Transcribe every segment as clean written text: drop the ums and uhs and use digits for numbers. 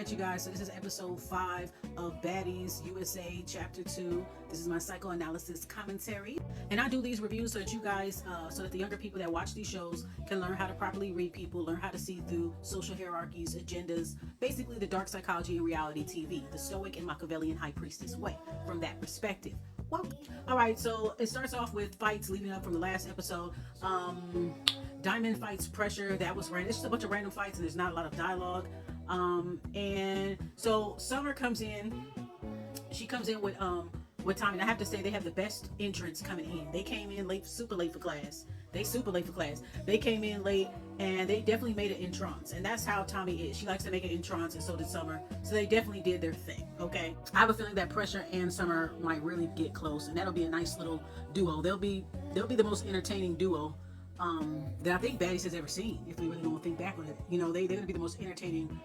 right, you guys, so this is episode 5 of Baddies USA Chapter 2. This is my psychoanalysis commentary. And I do these reviews so that you guys, so that the younger people that watch these shows can learn how to properly read people, learn how to see through social hierarchies, agendas, basically the dark psychology and reality TV, the stoic and Machiavellian high priestess way, from that perspective. Well, all right, so it starts off with fights leading up from the last episode. Diamond fights Pressure. That was random. It's just a bunch of random fights and there's not a lot of dialogue. And so Summer comes in. She comes in with Tommy. And I have to say they have the best entrance coming in. They came in late, super late for class. They came in late and they definitely made an entrance. And that's how Tommy is. She likes to make an entrance, and so did Summer. So they definitely did their thing. Okay. I have a feeling that Pressure and Summer might really get close, and that'll be a nice little duo. They'll be the most entertaining duo that I think Baddies has ever seen, if we really don't think back on it. You know, they're going to be the most entertaining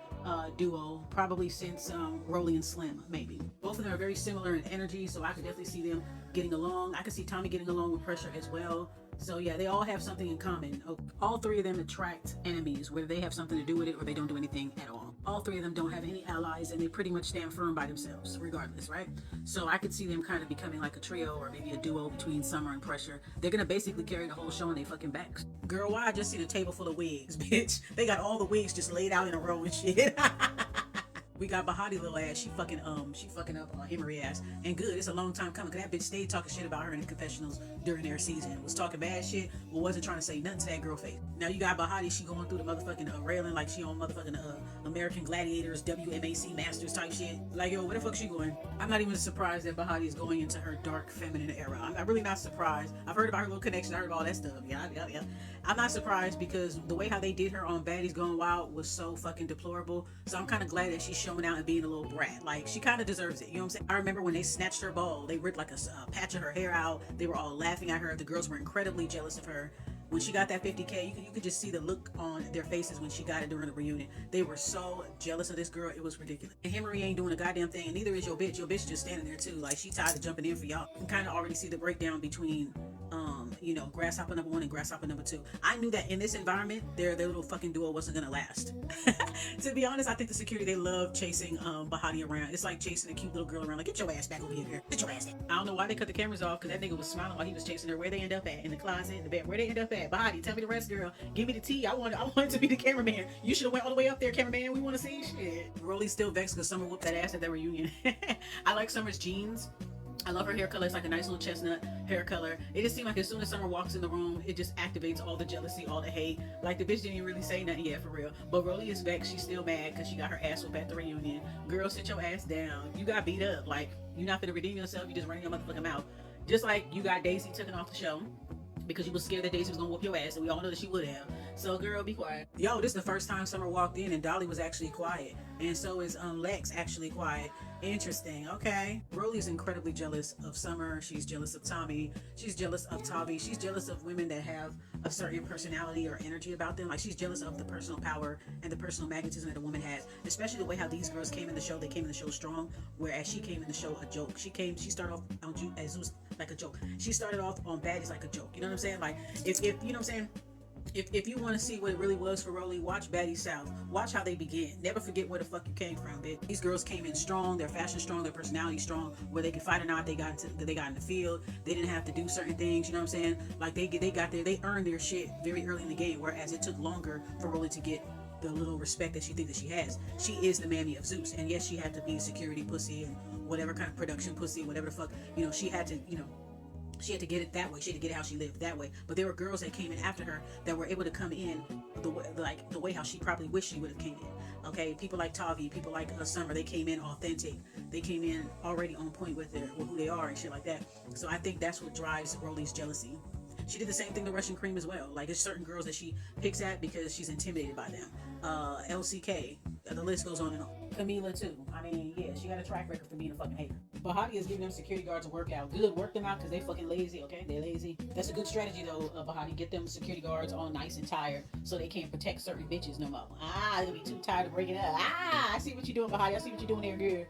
duo probably since Rolly and Slim, maybe. Both of them are very similar in energy, so I could definitely see them getting along. I could see Tommy getting along with Pressure as well. So yeah, they all have something in common. All three of them attract enemies, whether they have something to do with it or they don't do anything at all. All three of them don't have any allies, and they pretty much stand firm by themselves regardless, right? So I could see them kind of becoming like a trio or maybe a duo between Summer and Pressure. They're gonna basically carry the whole show on their fucking backs. Girl, why I just seen a table full of wigs, bitch? They got all the wigs just laid out in a row and shit. We got Bahati little ass. She fucking up Emery ass. And good, it's a long time coming, because that bitch stayed talking shit about her in the confessionals during their season. Was talking bad shit, but wasn't trying to say nothing to that girl face. Now you got Bahati, she going through the motherfucking railing like she on motherfucking American Gladiators, WMAC Masters type shit. Like, yo, where the fuck she going? I'm not even surprised that Bahati is going into her dark feminine era. I'm really not surprised. I've heard about her little connection, I heard about all that stuff. Yeah. I'm not surprised, because the way how they did her on Baddies Gone Wild was so fucking deplorable. So I'm kind of glad that she's showing out and being a little brat. Like, she kind of deserves it, you know what I'm saying? I remember when they snatched her ball, they ripped like a patch of her hair out. They were all laughing at her. The girls were incredibly jealous of her. When she got that 50K, you could just see the look on their faces when she got it during the reunion. They were so jealous of this girl, it was ridiculous. And Henry ain't doing a goddamn thing, and neither is your bitch. Your bitch just standing there too. Like, she tired of jumping in for y'all. You can kind of already see the breakdown between Grasshopper number 1 and Grasshopper number 2. I knew that in this environment, their little fucking duo wasn't gonna last. To be honest, I think the security, they love chasing Bahati around. It's like chasing a cute little girl around. Like, get your ass back over here. Get your ass there. I don't know why they cut the cameras off, because that nigga was smiling while he was chasing her. Where they end up at? In the closet, in the bed. Where they end up at? Bahati, tell me the rest, girl. Give me the tea. I wanted to be the cameraman. You should have went all the way up there, cameraman. We want to see shit. Rolly's still vexed because Summer whooped that ass at that reunion. I like Summer's jeans. I love her hair color. It's like a nice little chestnut hair color. It just seemed like as soon as Summer walks in the room, it just activates all the jealousy, all the hate. Like, the bitch didn't even really say nothing yet, for real. But Rolly is vexed. She's still mad because she got her ass whooped at the reunion. Girl, sit your ass down. You got beat up. Like, you're not finna redeem yourself. You just running your motherfucking mouth. Just like you got Daisy taken off the show because you was scared that Daisy was gonna whoop your ass, and we all know that she would have. So, girl, be quiet. Yo, this is the first time Summer walked in and Dolly was actually quiet, and so is Lex actually quiet. Interesting. Okay. Rolly's incredibly jealous of Summer. She's jealous of Tommy. She's jealous of Tavi. She's jealous of women that have a certain personality or energy about them. Like, she's jealous of the personal power and the personal magnetism that a woman has, especially the way how these girls came in the show. They came in the show strong, whereas she came in the show a joke. She started off on as Zeus like a joke. She started off on Baddies like a joke. You know what I'm saying? Like, if you know what I'm saying? If you want to see what it really was for Rolly, watch Baddies South. Watch how they began. Never forget where the fuck you came from, bitch. These girls came in strong, their fashion strong, their personality strong, where they could fight or not. They got in the field. They didn't have to do certain things. You know what I'm saying? Like, they got there. They earned their shit very early in the game. Whereas it took longer for Rolly to get the little respect that she thinks that she has. She is the mammy of Zeus, and yes, she had to be security pussy and whatever kind of production pussy, whatever the fuck. You know, she had to. You know. She had to get it that way. She had to get it how she lived that way. But there were girls that came in after her that were able to come in the way how she probably wished she would have came in. Okay, people like Tavi, people like Summer, they came in authentic. They came in already on point with who they are and shit like that. So I think that's what drives Rolly's jealousy. She did the same thing to Russian Cream as well. Like, there's certain girls that she picks at because she's intimidated by them. LCK, the list goes on and on. Camila too. I mean, yeah, she got a track record for being a fucking hater. Bahati is giving them security guards a workout. Good, work them out because they fucking lazy, okay? They're lazy. That's a good strategy though, Bahati. Get them security guards all nice and tired so they can't protect certain bitches no more. They'll be too tired to break it up. I see what you're doing, Bahati. I see what you're doing there, girl.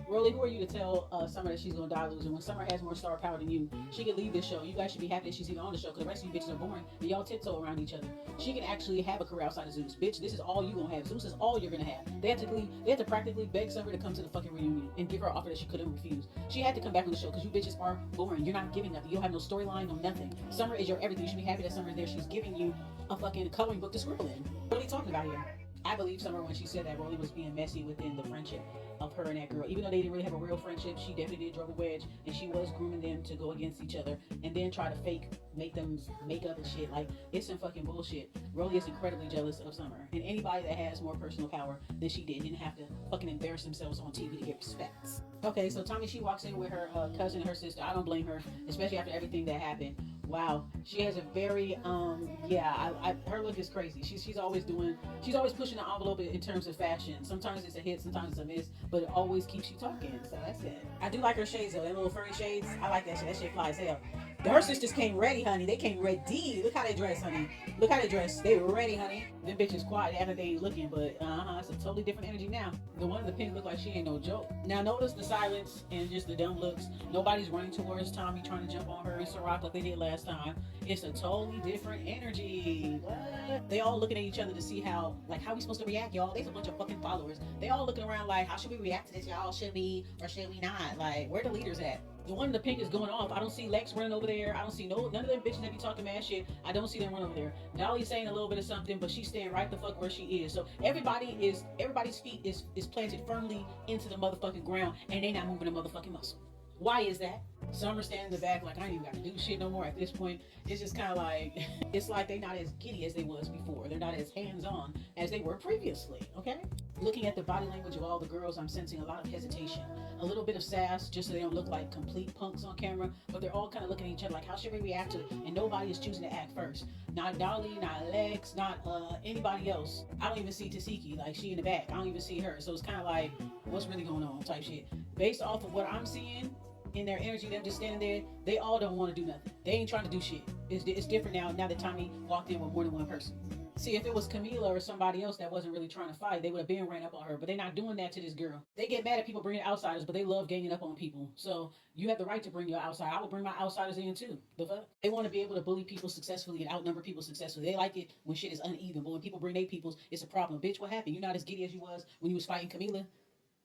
Rolly, who are you to tell Summer that she's gonna die losing? When Summer has more star power than you, she can leave this show. You guys should be happy that she's even on the show because the rest of you bitches are boring and y'all tiptoe around each other. She can actually have a career outside of Zeus. Bitch, this is all you gonna have. Zeus is all you're gonna have. They had to practically beg Summer to come to the fucking reunion and give her an offer that she couldn't refuse. She had to come back on the show because you bitches are boring. You're not giving nothing. You don't have no storyline, no nothing. Summer is your everything. You should be happy that Summer is there. She's giving you a fucking coloring book to scribble in. What are you talking about here? I believe Summer when she said that Rolly was being messy within the friendship of her and that girl. Even though they didn't really have a real friendship, she definitely did drove a wedge, and she was grooming them to go against each other and then try to make them make up and shit. Like, it's some fucking bullshit. Rolly is incredibly jealous of Summer, and anybody that has more personal power than she didn't have to fucking embarrass themselves on TV to get respect. Okay, so Tommy, she walks in with her cousin and her sister. I don't blame her, especially after everything that happened. Wow, she has a very her look is crazy. She's always pushing the envelope in terms of fashion. Sometimes it's a hit, sometimes it's a miss, but it always keeps you talking. So that's it. I do like her shades though, that little furry shades. I like that shit. That shit fly as hell. Her sisters came ready, honey. They came ready. Look how they dress, honey. Look how they dress. They were ready, honey. Them bitches quiet after they ain't looking, but it's a totally different energy now. The one in the pink look like she ain't no joke. Now notice the silence and just the dumb looks. Nobody's running towards Tommy trying to jump on her and Ciroc like they did last time. It's a totally different energy. What? They all looking at each other to see how we supposed to react, y'all. There's a bunch of fucking followers. They all looking around like, how should we react to this, y'all? Should we or should we not? Like, where the leaders at? The one in the pink is going off. I don't see Lex running over there. I don't see none of them bitches that be talking mad shit. I don't see them run over there. Dolly's saying a little bit of something, but she's staying right the fuck where she is. So everybody's feet is planted firmly into the motherfucking ground, and they not moving a motherfucking muscle. Why is that? Summer standing in the back like, I ain't even got to do shit no more at this point. It's just kind of like, it's like they not as giddy as they was before. They're not as hands-on as they were previously, okay? Looking at the body language of all the girls, I'm sensing a lot of hesitation. A little bit of sass, just so they don't look like complete punks on camera, but they're all kind of looking at each other like, how should we react to it? And nobody is choosing to act first. Not Dolly, not Lex, not anybody else. I don't even see Tasiki, like she in the back. I don't even see her. So it's kind of like, what's really going on type shit. Based off of what I'm seeing, in their energy, them just standing there, they all don't want to do nothing. They ain't trying to do shit. It's different now that Tommy walked in with more than one person. See, if it was Camila or somebody else that wasn't really trying to fight, they would have been ran up on her, but they're not doing that to this girl. They get mad at people bringing outsiders, but they love ganging up on people. So you have the right to bring your outside. I would bring my outsiders in too. The fuck? They want to be able to bully people successfully and outnumber people successfully. They like it when shit is uneven, but when people bring their peoples, it's a problem. Bitch, what happened? You're not as giddy as you was when you was fighting Camila.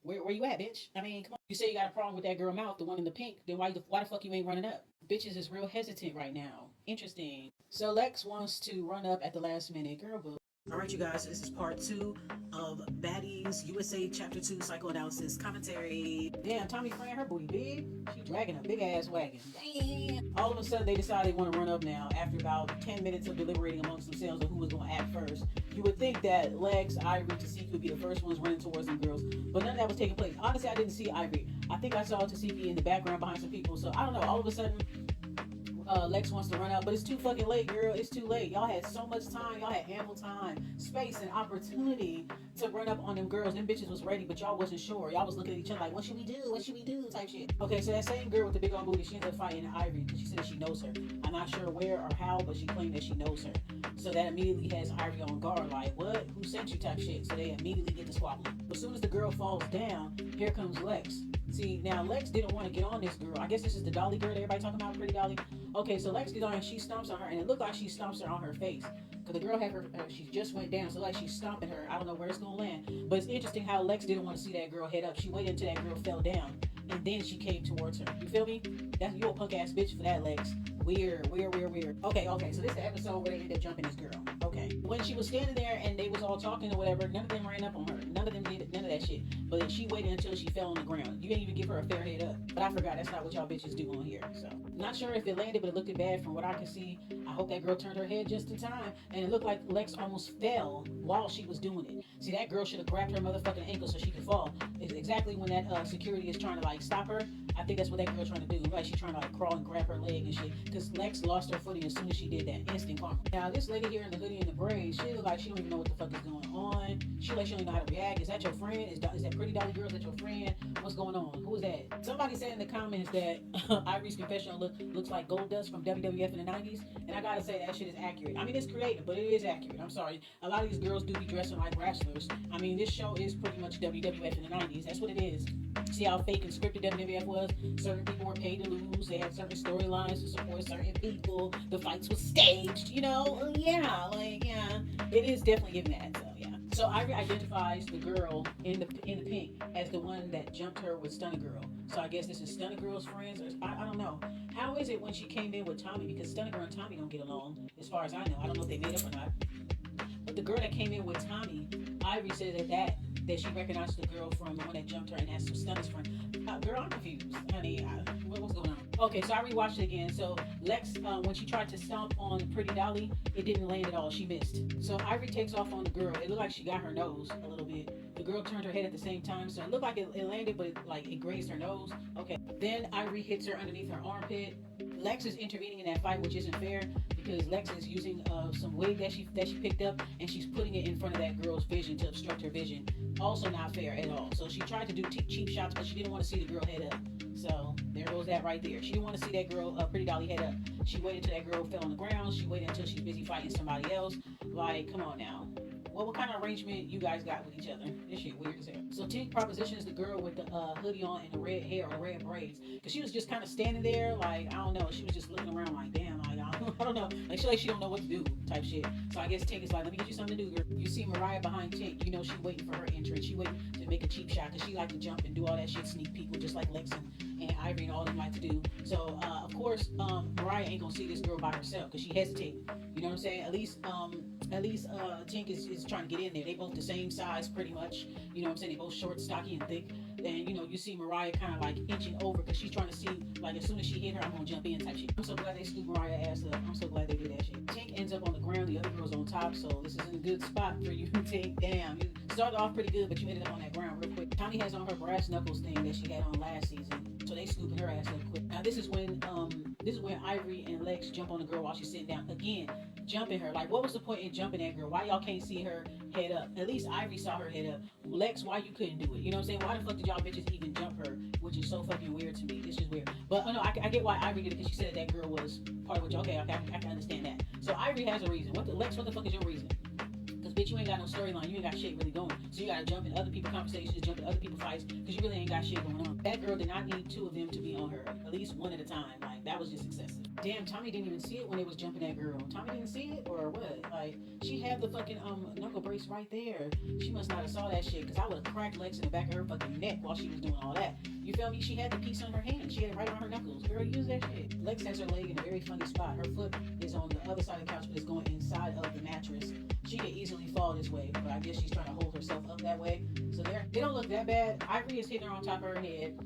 Where you at, bitch? I mean, come on. You say you got a problem with that girl mouth, the one in the pink, then why the fuck you ain't running up? Bitches is real hesitant right now. Interesting. So Lex wants to run up at the last minute. Girl, boo. Alright, you guys, so this is part 2 of Baddies USA Chapter 2 Psychoanalysis Commentary. Damn, Tommy fraying her booty big. She dragging a big ass wagon. Damn. All of a sudden, they decided they want to run up now after about 10 minutes of deliberating amongst themselves on who was going to act first. You would think that Lex, Ivory, Tasiki would be the first ones running towards them girls, but none of that was taking place. Honestly, I didn't see Ivory. I think I saw Tasiki in the background behind some people, so I don't know. All of a sudden, Lex wants to run out, but it's too fucking late, girl. It's too late. Y'all had so much time. Y'all had ample time, space, and opportunity to run up on them girls. Them bitches was ready, but y'all wasn't sure. Y'all was looking at each other like, what should we do? What should we do? Type shit. Okay, so that same girl with the big old booty, she ended up fighting Ivory because she said that she knows her. I'm not sure where or how, but she claimed that she knows her. So that immediately has Ivory on guard, like, what? Who sent you type shit? So they immediately get to squabbling. As soon as the girl falls down, here comes Lex. See, now Lex didn't want to get on this girl. I guess this is the Dolly girl that everybody talking about, pretty Dolly. Okay, so Lex gets on and she stomps on her, and it looked like she stomps her on her face. Because the girl had she just went down, so like she's stomping her. I don't know where it's going to land. But it's interesting how Lex didn't want to see that girl head up. She waited until that girl fell down, and then she came towards her. You feel me? You a punk ass bitch for that, Lex. Weird. Okay, so this is the episode where they ended up jumping this girl. Okay. When she was standing there and they was all talking or whatever, none of them ran up on her. None of them did none of that shit. But she waited until she fell on the ground. You didn't even give her a fair head up. But I forgot, that's not what y'all bitches do on here. So, not sure if it landed, but it looked bad from what I could see. I hope that girl turned her head just in time. And it looked like Lex almost fell while she was doing it. See, that girl should have grabbed her motherfucking ankle so she could fall. It's exactly when that security is trying to like stop her. I think that's what that girl's trying to do. Like she's trying to like crawl and grab her leg and shit. Because Lex lost her footing as soon as she did that. Instant karma. Now this lady here in the hoodie and the braids, she look like she don't even know what the fuck is going on. She like she don't even know how to react. Is that your friend? Is that Pretty Dolly girls that your friend? What's going on? Who is that? Somebody said in the comments that Ivory's confessional looks like gold dust from WWF in the 90s. And I gotta say that shit is accurate. I mean, it's creative, but it is accurate. I'm sorry. A lot of these girls do be dressing like wrestlers. I mean, this show is pretty much WWF in the 90s. That's what it is. See how fake and scripted WWF was? Certain people were paid to lose. They had certain storylines to support certain people. The fights were staged, you know? Yeah, it is definitely giving that. So yeah. So Ivory identifies the girl in the pink as the one that jumped her with Stunner Girl. So I guess this is Stunner Girl's friends, or I don't know. How is it when she came in with Tommy? Because Stunner Girl and Tommy don't get along, as far as I know. I don't know if they made up or not. But the girl that came in with Tommy, Ivory said that she recognized the girl from the one that jumped her, and that's Stunner's friend. Girl, I'm confused, honey. What's going on? Okay, so I rewatched it again. So Lex, when she tried to stomp on Pretty Dolly, it didn't land at all. She missed. So Ivory takes off on the girl. It looked like she got her nose a little bit. The girl turned her head at the same time, so it looked like it landed, but it grazed her nose. Okay. Then Ivory hits her underneath her armpit. Lex is intervening in that fight, which isn't fair because Lex is using some wig that she picked up, and she's putting it in front of that girl's vision to obstruct her vision. Also not fair at all. So she tried to do cheap shots, but she didn't want to see the girl head up. So there goes that right there. She didn't want to see that girl, Pretty Dolly, head up. She waited till that girl fell on the ground. She waited until she's busy fighting somebody else. Like, come on now. What kind of arrangement you guys got with each other? This shit weird as hell. So Tink propositions the girl with the hoodie on and the red hair or red braids. Because she was just kind of standing there, like, I don't know. She was just looking around like, damn, like, I don't know. Like she don't know what to do type shit. So I guess Tink is like, let me get you something to do, girl. You see Mariah behind Tink. You know she waiting for her entrance. She waiting to make a cheap shot because she like to jump and do all that shit, sneak people just like Lex and Ivory and all them like to do. So, of course, Mariah ain't gonna see this girl by herself because she hesitated. You know what I'm saying? At least Tink is trying to get in there. They both the same size pretty much. You know what I'm saying? They both short, stocky, and thick. And, you know, you see Mariah kind of like inching over because she's trying to see, like, as soon as she hit her, I'm going to jump in type shit. I'm so glad they scooped Mariah ass up. I'm so glad they did that shit. Tink ends up on the ground. The other girl's on top. So this is in a good spot for you, Tink. Damn. You started off pretty good, but you ended up on that ground real quick. Tommy has on her brass knuckles thing that she had on last season. So they scooping her ass up quick. Now this is when Ivory and Lex jump on the girl while she's sitting down. Again, jumping her. Like, what was the point in jumping that girl? Why y'all can't see her head up? At least Ivory saw her head up. Lex, why you couldn't do it? You know what I'm saying? Why the fuck did y'all bitches even jump her? Which is so fucking weird to me. It's just weird. But no, I get why Ivory did it because she said that girl was part of what y'all. Okay, I can understand that. So Ivory has a reason. Lex, what the fuck is your reason? Because bitch, you ain't got no storyline. You ain't got shit really going. So you gotta jump in other people's conversations, jump in other people's fights, because you really ain't got shit going on. That girl did not need two of them to be on her. At least one at a time. Like, that was just excessive. Damn, Tommy didn't even see it when they was jumping that girl. Tommy didn't see it or what? Like, she had the fucking knuckle brace right there. She must not have saw that shit, because I would have cracked Lex in the back of her fucking neck while she was doing all that. You feel me? She had the piece on her hand. She had it right on her knuckles. Girl, use that shit. Lex has her leg in a very funny spot. Her foot is on the other side of the couch, but it's going inside of the mattress. She could easily fall this way, but I guess she's trying to hold herself up that way. So they don't look that bad. Ivory is hitting her on top of her head,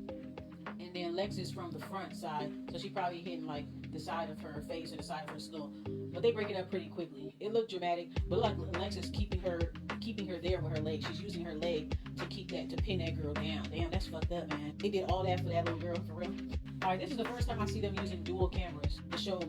and then Lex is from the front side, so she probably hitting like the side of her face or the side of her skull. But they break it up pretty quickly. It looked dramatic, but like Lex is keeping her there with her leg. She's using her leg to pin that girl down. Damn, that's fucked up, man. They did all that for that little girl, for real. All right, this is the first time I see them using dual cameras to show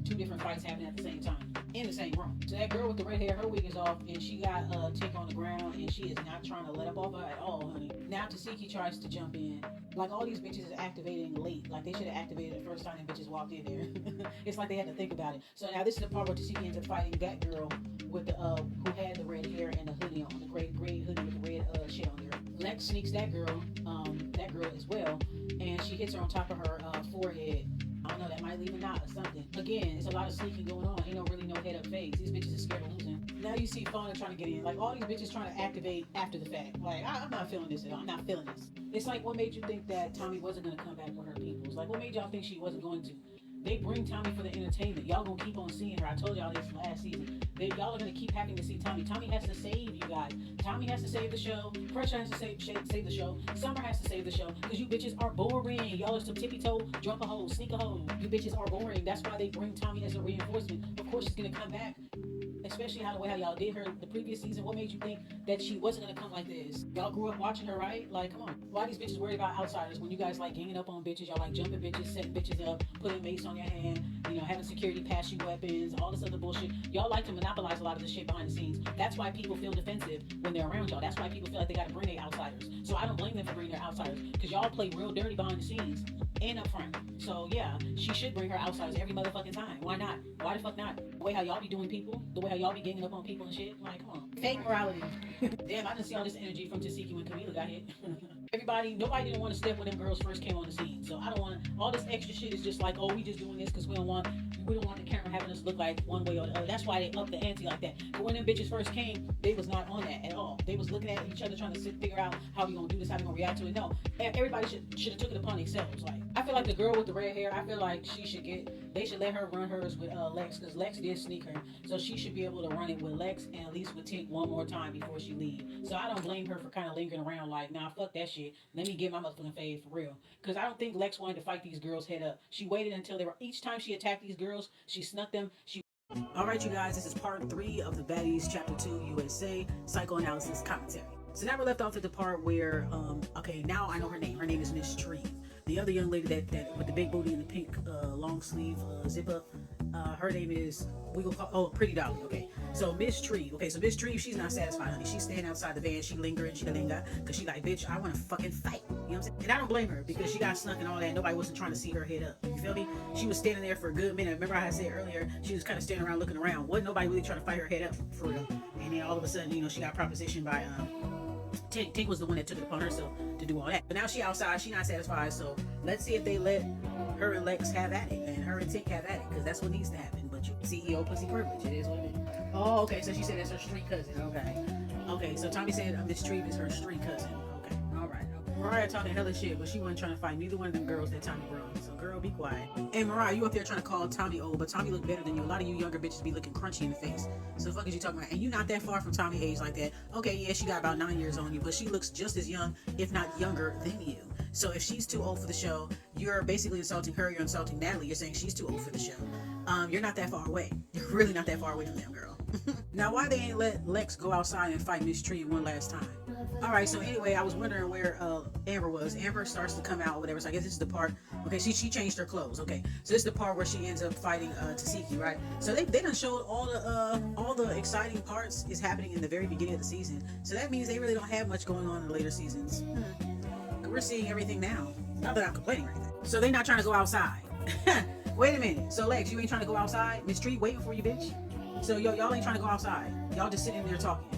two different fights happening at the same time in the same room. So that girl with the red hair, her wig is off, and she got Tink on the ground, and she is not trying to let up off her at all, honey. Now Tasiki tries to jump in. Like, all these bitches is activating late. Like, they should have activated the first time the bitches walked in there. It's like they had to think about it. So now this is the part where Tasiki ends up fighting that girl with the who had the red hair and the hoodie on, the gray hoodie with the red shit on there. Lex sneaks that girl as well, and she hits her on top of her forehead. I don't know, that might leave a knot or something. Again, it's a lot of sneaking going on. Ain't no head up phase. These bitches are scared of losing. Now you see Fauna trying to get in. Like, all these bitches trying to activate after the fact. Like, I'm not feeling this at all. I'm not feeling this. It's like, what made you think that Tommy wasn't going to come back with her peoples? Like, what made y'all think she wasn't going to? They bring Tommy for the entertainment. Y'all gonna keep on seeing her. I told y'all this last season. Y'all are gonna keep having to see Tommy. Tommy has to save you guys. Tommy has to save the show. Pressure has to save the show. Summer has to save the show. Because you bitches are boring. Y'all are some tippy-toe, drunk a hole, sneak a hole. You bitches are boring. That's why they bring Tommy as a reinforcement. Of course she's gonna come back. Especially how y'all did her the previous season. What made you think that she wasn't gonna come like this? Y'all grew up watching her, right? Like, come on. Why are these bitches worried about outsiders when you guys like ganging up on bitches? Y'all like jumping bitches, setting bitches up, putting mace on your hand, having security pass you weapons, all this other bullshit. Y'all like to monopolize a lot of this shit behind the scenes. That's why people feel defensive when they're around y'all. That's why people feel like they gotta bring their outsiders. So I don't blame them for bringing their outsiders, because y'all play real dirty behind the scenes and up front. So yeah, she should bring her outsiders every motherfucking time. Why not? Why the fuck not? The way how y'all be doing people, the way how y'all be ganging up on people and shit. Like, come on. Fake morality. Damn, I didn't see all this energy from Tasiki when Camila got hit. Nobody didn't want to step when them girls first came on the scene. So I don't want all this extra shit. Is just like, oh, we just doing this because we don't want the camera having us look like one way or the other. That's why they upped the ante like that. But when them bitches first came, they was not on that at all. They was looking at each other trying to figure out how we gonna do this, how we gonna react to it. No, everybody should have took it upon themselves. Like, I feel like the girl with the red hair, I feel like they should let her run hers with Lex, because Lex did sneak her. So she should be able to run it with Lex and at least with Tink one more time before she leave. So I don't blame her for kind of lingering around like, nah, fuck that shit. Let me get my motherfucking fave for real. Because I don't think Lex wanted to fight these girls head up. She waited until each time she attacked these girls, she snuck them. Alright, you guys, this is part 3 of the Baddies Chapter 2 USA Psychoanalysis Commentary. So now we're left off at the part where, okay, now I know her name. Her name is Miss Tree. The other young lady that with the big booty and the pink long sleeve zip up, her name is, we will call, Pretty Dolly. Okay, so Miss Tree. Okay, so Miss Tree, she's not satisfied, honey. She's standing outside the van. She lingering. She linger because she like, bitch, I want to fucking fight. You know what I'm saying? And I don't blame her, because she got snuck and all that. Nobody wasn't trying to see her head up. You feel me? She was standing there for a good minute. Remember I said earlier, she was kind of standing around looking around. Wasn't nobody really trying to fight her head up for real. And then all of a sudden, she got propositioned by Tink was the one that took it upon herself to do all that. But now she outside, she not satisfied. So let's see if they let her and Lex have at it, and her and Tink have at it, because that's what needs to happen. But you CEO pussy privilege, it is what it is. Oh, okay, so she said that's her street cousin. Okay, so Tommy said Miss Tree is her street cousin. Okay, all right. Mariah talking hella shit, but she wasn't trying to fight neither one of them girls that Tommy brought. So girl, be quiet. And Mariah, you up there trying to call Tommy old, but Tommy look better than you. A lot of you younger bitches be looking crunchy in the face. So the fuck is you talking about? And you not that far from Tommy age like that. Okay, yeah, she got about 9 years on you, but she looks just as young, if not younger than you. So if she's too old for the show, you're basically insulting her. You're insulting Natalie. You're saying she's too old for the show. You're not that far away. You're really not that far away from them, girl. Now, why they ain't let Lex go outside and fight Miss Tree one last time? All right, so anyway, I was wondering where Amber was. Amber starts to come out or whatever. So I guess this is the part. Okay, she changed her clothes. Okay, so this is the part where she ends up fighting Tasiki, right? So they done showed all the exciting parts is happening in the very beginning of the season. So that means they really don't have much going on in the later seasons. We're seeing everything now. Not that I'm complaining or anything. So they not trying to go outside. Wait a minute. So Lex, you ain't trying to go outside? Miss Tree waiting for you, bitch. So y'all ain't trying to go outside. Y'all just sitting there talking.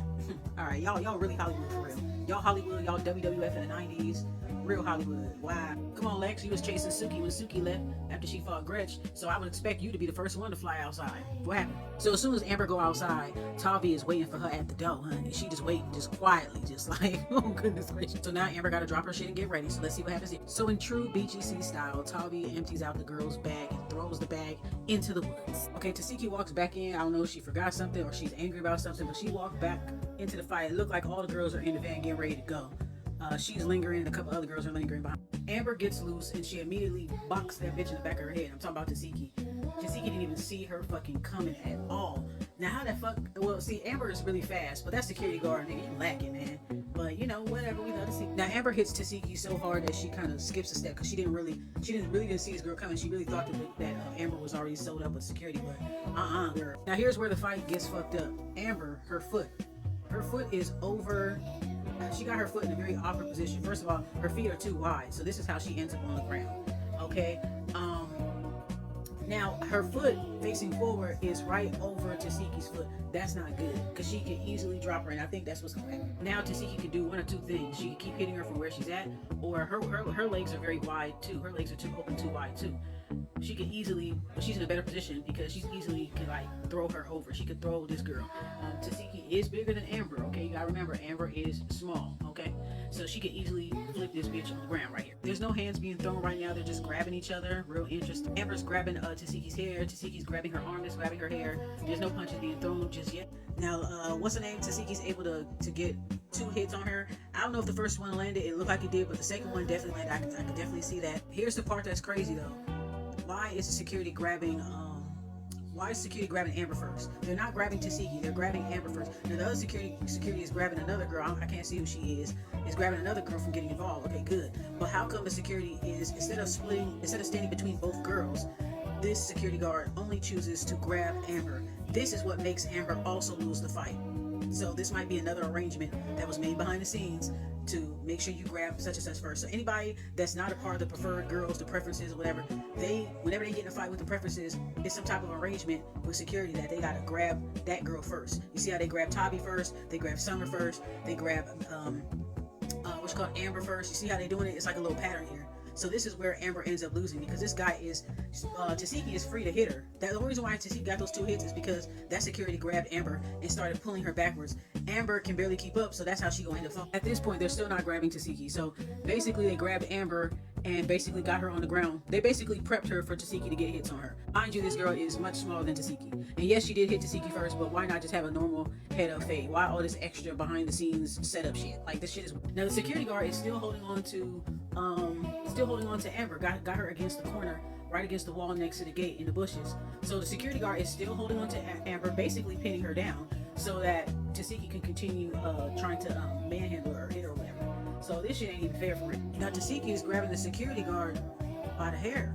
All right, y'all really Hollywood for real. Y'all Hollywood, y'all WWF in the 90s. Real Hollywood. Wow. Come on, Lex. You was chasing Suki when Suki left after she fought Gretch. So I would expect you to be the first one to fly outside. What happened? So as soon as Amber go outside, Tavi is waiting for her at the door, honey. She just waiting, just quietly, just like, oh goodness gracious. So now Amber got to drop her shit and get ready. So let's see what happens here. So in true BGC style, Tavi empties out the girl's bag and throws the bag into the woods. Okay, Tasiki walks back in. I don't know if she forgot something or she's angry about something, but she walked back into the fight. It looked like all the girls are in the van getting ready to go. She's lingering, and a couple other girls are lingering behind. Amber gets loose, and she immediately boxed that bitch in the back of her head. I'm talking about Tasiki. Tasiki didn't even see her fucking coming at all. Now, how that fuck? Well, see, Amber is really fast, but that security guard, nigga, you lacking, man. But, whatever, we love to see. Now, Amber hits Tasiki so hard that she kind of skips a step, because she didn't really see this girl coming. She really thought that Amber was already sold up with security, but girl. Now, here's where the fight gets fucked up. Amber, her foot is over. She got her foot in a very awkward position. First of all, her feet are too wide, so this is how she ends up on the ground. Okay. Now her foot facing forward is right over Tasiki's foot. That's not good, because she can easily drop her, and I think that's what's going to happen. Now Tasiki can do one of two things. She can keep hitting her from where she's at, or her legs are very wide too. Her legs are too open, too wide too. She could easily, but she's in a better position because she's easily could like throw her over. She could throw this girl. Tasiki is bigger than Amber. Okay, you gotta remember Amber is small. Okay, so she could easily flip this bitch on the ground right here. There's no hands being thrown right now. They're just grabbing each other. Real interesting. Amber's grabbing Tasiki's hair. Tasiki's grabbing her arm. Is grabbing her hair. There's no punches being thrown just yet. Now, what's her name? Tasiki's able to get 2 hits on her. I don't know if the first one landed. It looked like it did, but the second one definitely landed. I could definitely see that. Here's the part that's crazy though. Why is the security grabbing Amber first? They're not grabbing Tasiki, they're grabbing Amber first. Now the other security is grabbing another girl. I can't see who she is grabbing another girl from getting involved. Okay, good. But how come the security is instead of standing between both girls, this security guard only chooses to grab Amber. This is what makes Amber also lose the fight. So this might be another arrangement that was made behind the scenes to make sure you grab such and such first. So anybody that's not a part of the preferred girls, the preferences or whatever, whenever they get in a fight with the preferences, it's some type of arrangement with security that they gotta grab that girl first. You see how they grab Tavi first, they grab Summer first, they grab what's called Amber first. You see how they're doing it? It's like a little pattern here. So this is where Amber ends up losing, because this guy is Tasiki is free to hit her. The only reason why Tasiki got those 2 hits is because that security grabbed Amber and started pulling her backwards. Amber can barely keep up, so that's how she gonna end up falling. At this point, they're still not grabbing Tasiki. So basically, they grabbed Amber and basically got her on the ground. They basically prepped her for Tasiki to get hits on her. Mind you, this girl is much smaller than Tasiki. And yes, she did hit Tasiki first, but why not just have a normal head up fade? Why all this extra behind the scenes setup shit? Like, this shit is... Now the security guard is still holding on to Amber. Got her against the corner, right against the wall next to the gate in the bushes. So the security guard is still holding on to Amber, basically pinning her down so that Tasiki can continue trying to manhandle her or hit her or whatever. So this shit ain't even fair for him. Now Tasiki is grabbing the security guard by the hair,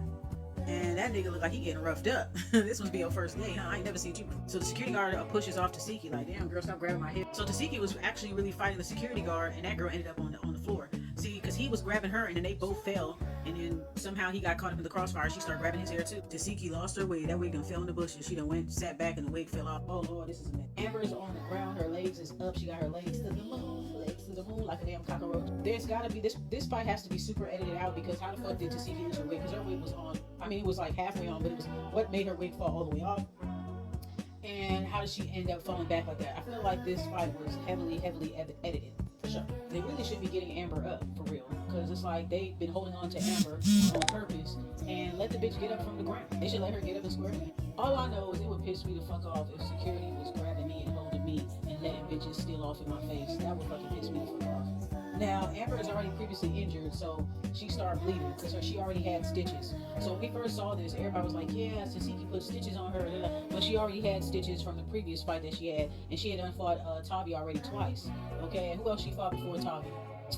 and that nigga look like he getting roughed up. This must be your first day, huh? I ain't never seen you before. So the security guard pushes off Tasiki like, damn girl, stop grabbing my hair. So Tasiki was actually really fighting the security guard, and that girl ended up on the floor. See, because he was grabbing her, and then they both fell, and then somehow he got caught up in the crossfire. She started grabbing his hair too. Tasiki lost her wig. That wig done fell in the bushes. She done went, sat back, and the wig fell off. Oh Lord, this is a mess. Amber is on the ground. Her legs is up. She got her legs to the moon, like a damn cockroach. There's gotta be this fight has to be super edited out, because how the fuck did Tasiki lose her wig? Because her wig was on. I mean, it was like halfway on, but it was what made her wig fall all the way off. And how did she end up falling back like that? I feel like this fight was heavily edited. For sure. They really should be getting Amber up, for real. Because it's like they've been holding on to Amber on purpose, and let the bitch get up from the ground. They should let her get up and square. All I know is it would piss me the fuck off if security was grabbing me and holding me and letting bitches steal off in my face. That would fucking piss me the fuck off. Now, Amber is already previously injured, so she started bleeding because she already had stitches. So when we first saw this, everybody was like, yeah, Tasiki put stitches on her, but she already had stitches from the previous fight that she had, and she had done fought Tavi already twice. Okay, and who else she fought before Tavi?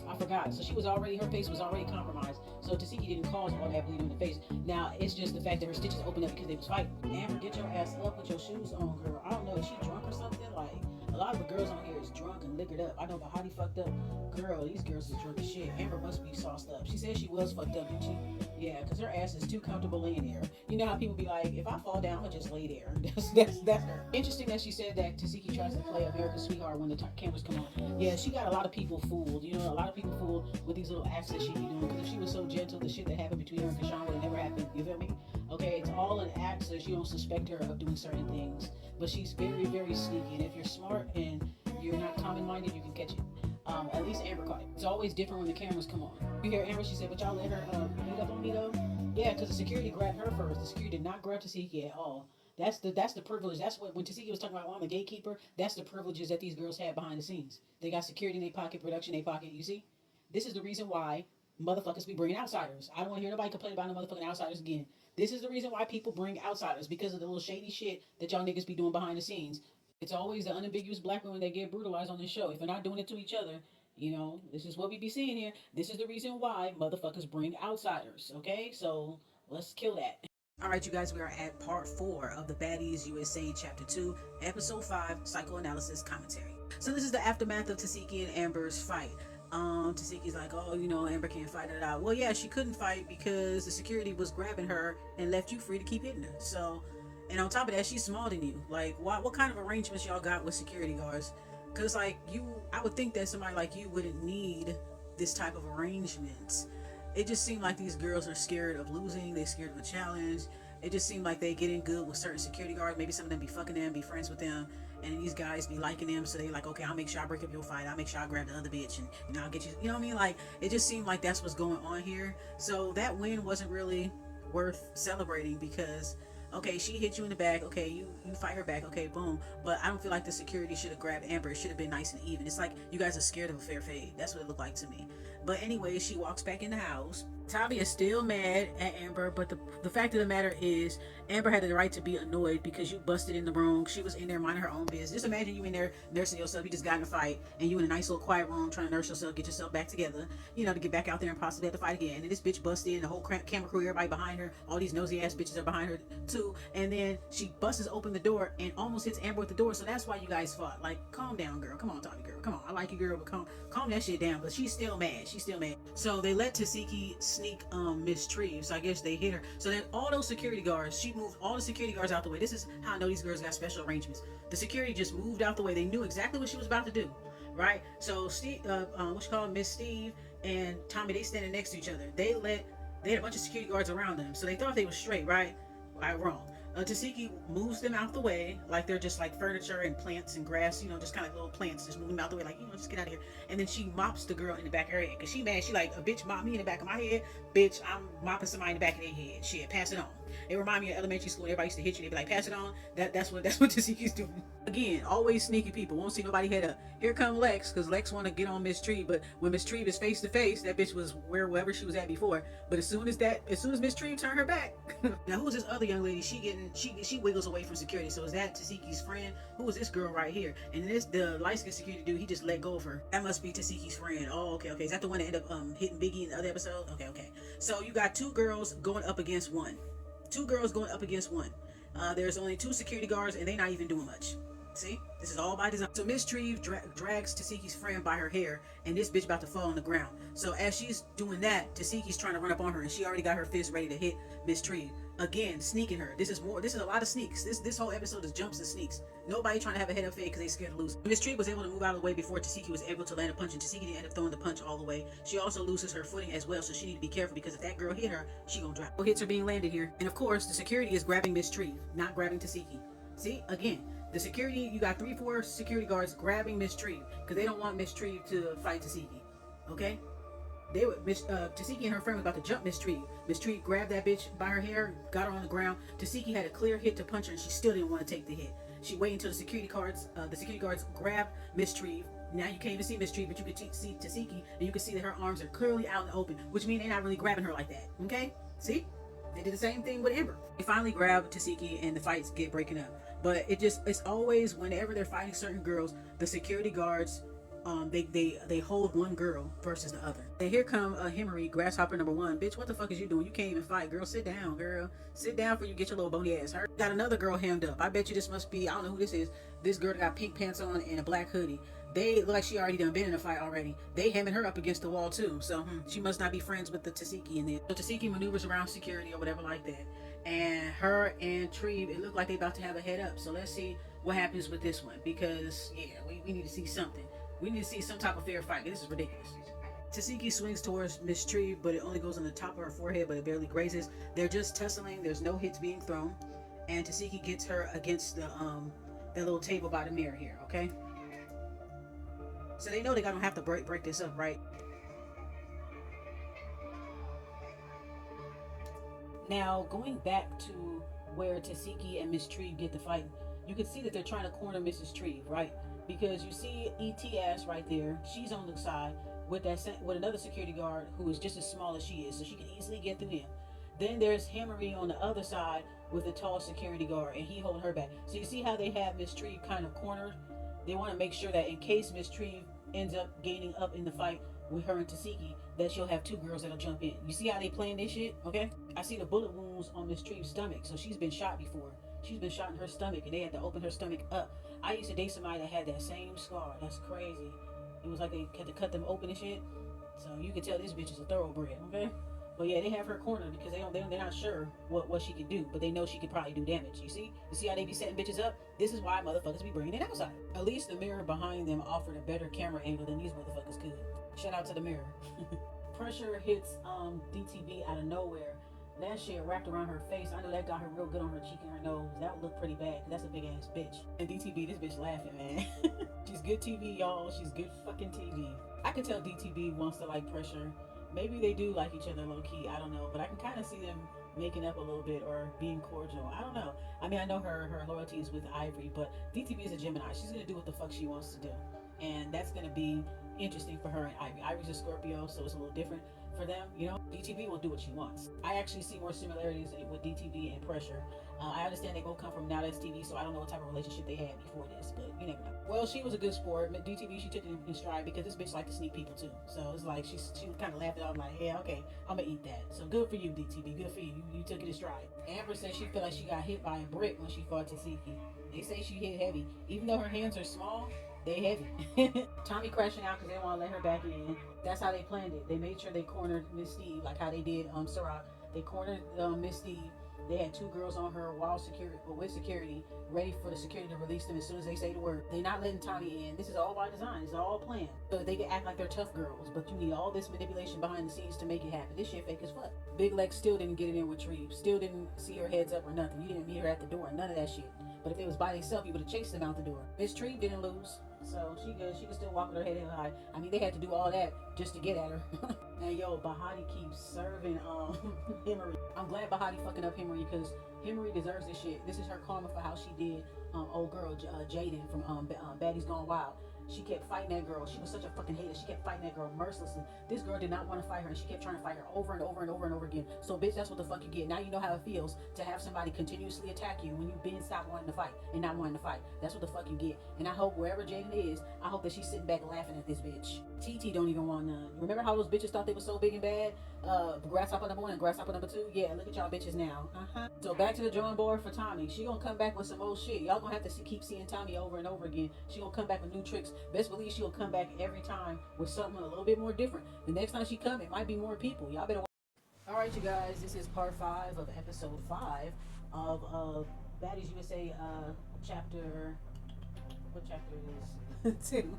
I forgot. So she was already, her face was already compromised. So Tasiki didn't cause all that bleeding in the face. Now, it's just the fact that her stitches opened up because they was fighting. Amber, get your ass up with your shoes on, girl. I don't know, is she drunk or something? Like, a lot of the girls on here is drunk and liquored up. I know about Hottie fucked up. Girl, these girls is drunk as shit. Amber must be sauced up. She said she was fucked up, didn't she? Yeah, because her ass is too comfortable laying there. You know how people be like, if I fall down, I'll just lay there. That's her. Interesting that she said that Tasiki tries to play America's Sweetheart when the cameras come on. Yeah, she got a lot of people fooled. You know, a lot of people fooled with these little acts that she be doing. Because if she was so gentle, the shit that happened between her and Kashawn would have never happened. You feel me? Okay, it's all an act so you don't suspect her of doing certain things. But she's very, very sneaky. And if you're smart and you're not common-minded, you can catch it. At least Amber caught it. It's always different when the cameras come on. You hear Amber, she said, but y'all let her beat up on me though? Yeah, because the security grabbed her first. The security did not grab Tasiki at all. That's the privilege. That's what, when Tasiki was talking about, I'm a gatekeeper, that's the privileges that these girls had behind the scenes. They got security in their pocket, production in their pocket, you see? This is the reason why motherfuckers be bringing outsiders. I don't want to hear nobody complain about no motherfucking outsiders again. This is the reason why people bring outsiders, because of the little shady shit that y'all niggas be doing behind the scenes. It's always the unambiguous black women that get brutalized on this show. If they're not doing it to each other, you know, this is what we be seeing here. This is the reason why motherfuckers bring outsiders, okay? So let's kill that. All right, you guys, we are at part 4 of the Baddies USA Chapter 2, Episode 5, Psychoanalysis Commentary. So this is the aftermath of Tasiki and Amber's fight. Tasiki's like, oh, you know, Amber can't fight it out. Well, yeah, she couldn't fight because the security was grabbing her and left you free to keep hitting her. So, and on top of that, she's smaller than you. Like, what kind of arrangements y'all got with security guards? Because, like, I would think that somebody like you wouldn't need this type of arrangement. It just seemed like these girls are scared of losing. They're scared of a challenge. It just seemed like they get in good with certain security guards. Maybe some of them be fucking them, be friends with them. And these guys be liking them. So they like, okay, I'll make sure I break up your fight. I'll make sure I grab the other bitch. And, you know, I'll get you. You know what I mean? Like, it just seemed like that's what's going on here. So that win wasn't really worth celebrating because... okay, she hit you in the back. Okay, you fight her back. Okay, boom. But I don't feel like the security should have grabbed Amber. It should have been nice and even. It's like you guys are scared of a fair fade. That's what it looked like to me. But anyway, she walks back in the house. Tavi is still mad at Amber, but the fact of the matter is, Amber had the right to be annoyed because you busted in the room. She was in there minding her own business. Just imagine you in there nursing yourself. You just got in a fight, and you in a nice little quiet room trying to nurse yourself, get yourself back together, to get back out there and possibly have to fight again. And this bitch busted in, the whole camera crew, everybody behind her, all these nosy ass bitches are behind her too. And then she busts open the door and almost hits Amber with the door. So that's why you guys fought. Like, calm down, girl. Come on, Tavi, girl. Come on. I like you, girl, but calm that shit down. But she's still mad. She's still mad. So they let Tasiki sneak Miss Treve. So I guess they hit her. So then all those security guards, she moved all the security guards out the way. This is how I know these girls got special arrangements. The security just moved out the way. They knew exactly what she was about to do, right? So Steve, Miss Steve and Tommy, they standing next to each other. They had a bunch of security guards around them, so they thought they were straight, right? Wrong. Tasiki moves them out the way like they're just like furniture and plants and grass, just kind of little plants, just move them out the way, like, just get out of here. And then she mops the girl in the back of her head because she mad. She like, a bitch mop me in the back of my head, bitch, I'm mopping somebody in the back of their head. Shit, pass it on. It remind me of elementary school. Everybody used to hit you. They'd be like, pass it on. That's what Tasiki's doing. Again, always sneaky people. Won't see nobody head up. Here come Lex, because Lex want to get on Miss Treve, but when Miss Treve is face to face, that bitch was wherever she was at before. But as soon as Miss Treve turned her back, now who's this other young lady? She wiggles away from security. So is that Tasiki's friend? Who is this girl right here? And the light-skinned security dude, he just let go of her. That must be Tasiki's friend. Oh, okay. Is that the one that ended up hitting Biggie in the other episode? Okay. So you got two girls going up against one. There's only two security guards, and they're not even doing much. See? This is all by design. So Miss Treve drags Tasiki's friend by her hair, and this bitch about to fall on the ground. So as she's doing that, Tasiki's trying to run up on her, and she already got her fist ready to hit Miss Treve. Again, sneaking her. This is a lot of sneaks. This whole episode is jumps and sneaks. Nobody trying to have a head up fade because they scared to lose. Miss Treve was able to move out of the way before Tasiki was able to land a punch, and Tasiki didn't end up throwing the punch all the way. She also loses her footing as well, so she need to be careful because if that girl hit her, she gonna drop. Hits are being landed here. And of course, the security is grabbing Miss Treve, not grabbing Tasiki. See? Again, the security, you got 3-4 security guards grabbing Miss Treve because they don't want Miss Treve to fight Tasiki. Okay? Tasiki and her friend was about to jump Miss Treve. Miss Treve grabbed that bitch by her hair, got her on the ground. Tasiki had a clear hit to punch her, and she still didn't want to take the hit. She waited until the security guards grabbed Miss Treve. Now you can't even see Miss Treve, but you can see Tasiki, and you can see that her arms are clearly out in the open, which means they're not really grabbing her like that. Okay? See? They did the same thing with Amber. They finally grab Tasiki, and the fights get breaking up. But it's always whenever they're fighting certain girls, the security guards they hold one girl versus the other. And here come Himmery, grasshopper number 1. Bitch, what the fuck is you doing? You can't even fight, girl. Sit down, girl. Sit down before you get your little bony ass hurt. Got another girl hemmed up. I bet you this must be, I don't know who this is. This girl got pink pants on and a black hoodie. They look like she already done been in a fight already. They hemming her up against the wall too. So she must not be friends with the Tasiki in there. So Tasiki maneuvers around security or whatever like that. And her and Treve, it looked like they about to have a head up. So let's see what happens with this one. Because yeah, we need to see something. We need to see some type of fair fight. This is ridiculous. Tasiki swings towards Miss Treve, but it only goes on the top of her forehead, but it barely grazes. They're just tussling. There's no hits being thrown. And Tasiki gets her against the that little table by the mirror here, okay? So they know they're gonna have to break this up, right? Now, going back to where Tasiki and Miss Treve get the fight, you can see that they're trying to corner Mrs. Treve, right? Because you see ETS right there. She's on the side with another security guard who is just as small as she is, so she can easily get through him. Then there's Himmery on the other side with a tall security guard, and he holding her back. So you see how they have Miss Treve kind of cornered? They want to make sure that in case Miss Treve ends up gaining up in the fight with her and Tasiki, that she'll have two girls that'll jump in. You see how they playing this shit? Okay? I see the bullet wounds on Miss Treve's stomach, so she's been shot before. She's been shot in her stomach, and they had to open her stomach up. I used to date somebody that had that same scar. That's crazy. It was like they had to cut them open and shit. So you can tell this bitch is a thoroughbred, okay? But yeah, they have her cornered because they're not sure what she can do, but they know she could probably do damage. You see how they be setting bitches up? This is why motherfuckers be bringing it outside. At least the mirror behind them offered a better camera angle than these motherfuckers could. Shout out to the mirror. Pressure hits DTV out of nowhere. That shit wrapped around her face. I know that got her real good on her cheek and her nose. That would look pretty bad, because that's a big ass bitch. And DTV, this bitch laughing, man. She's good TV, y'all. She's good fucking TV. I can tell DTV wants to like Pressure. Maybe they do like each other low key. I don't know. But I can kind of see them making up a little bit or being cordial. I don't know. I mean, I know her loyalty is with Ivory, but DTV is a Gemini. She's going to do what the fuck she wants to do. And that's going to be interesting for her and Ivy. Ivy's a Scorpio, so it's a little different for them. You know, DTV will do what she wants. I actually see more similarities with DTV and Pressure. I understand they both come from Now That's TV, so I don't know what type of relationship they had before this, but you never know. Well, she was a good sport. DTV, she took it in stride because this bitch liked to sneak people too. So it's like she kind of laughed it off like, yeah, okay, I'm gonna eat that. So good for you, DTV. Good for you. You took it in stride. Amber said she felt like she got hit by a brick when she fought Tasiki. They say she hit heavy, even though her hands are small. They heavy. Tommy crashing out because they want to let her back in. That's how they planned it. They made sure they cornered Miss Steve, like how they did Sarah. They cornered Miss Steve. They had two girls on her with security, ready for the security to release them as soon as they say the word. They're not letting Tommy in. This is all by design. It's all planned. So they can act like they're tough girls, but you need all this manipulation behind the scenes to make it happen. This shit fake as fuck. Big Lex still didn't get it in with Treve. Still didn't see her heads up or nothing. You didn't meet her at the door. None of that shit. But if it was by themselves, you would have chased them out the door. Miss Treve didn't lose. So she good. She can still walk with her head held high. I mean, they had to do all that just to get at her. And yo, Bahati keeps serving Himary. I'm glad Bahati fucking up Himary because Himary deserves this shit. This is her karma for how she did old girl Jaden from Baddies Gone Wild. She kept fighting that girl. She was such a fucking hater. She kept fighting that girl mercilessly. This girl did not want to fight her, and she kept trying to fight her over and over and over and over again. So, bitch, that's what the fuck you get. Now you know how it feels to have somebody continuously attack you when you've been stopped wanting to fight and not wanting to fight. That's what the fuck you get. And I hope wherever Jaden is, I hope that she's sitting back laughing at this bitch. TT don't even want none. Remember how those bitches thought they were so big and bad? Grasshopper number 1 and grasshopper number 2? Yeah, look at y'all bitches now. So back to the drawing board for Tommy. She gonna come back with some old shit. Y'all gonna have to keep seeing Tommy over and over again. She gonna come back with new tricks. Best believe she'll come back every time with something a little bit more different. The next time she come, it might be more people. Y'all better watch. All right, you guys, this is part 5 of episode 5 of Baddies USA chapter. What chapter is 2?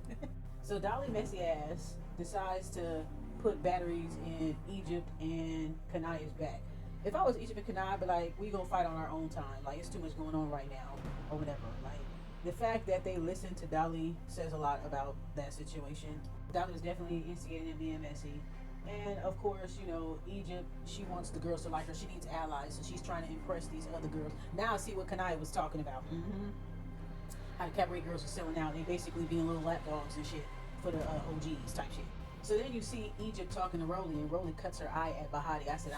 So Dolly messy ass decides to put batteries in Egypt and Kanaya's back. If I was Egypt and Kanaya, I'd be like, we gonna fight on our own time. Like, it's too much going on right now, or whatever. Like, the fact that they listened to Dolly says a lot about that situation. Dolly was definitely instigating and being messy. And of course, you know, Egypt, she wants the girls to like her. She needs allies, so she's trying to impress these other girls. Now I see what Kanaya was talking about. How the cabaret girls were selling out. They basically being little lapdogs and shit for the OGs type shit. So then you see Egypt talking to Rolly, and Rolly cuts her eye at Bahati. I said,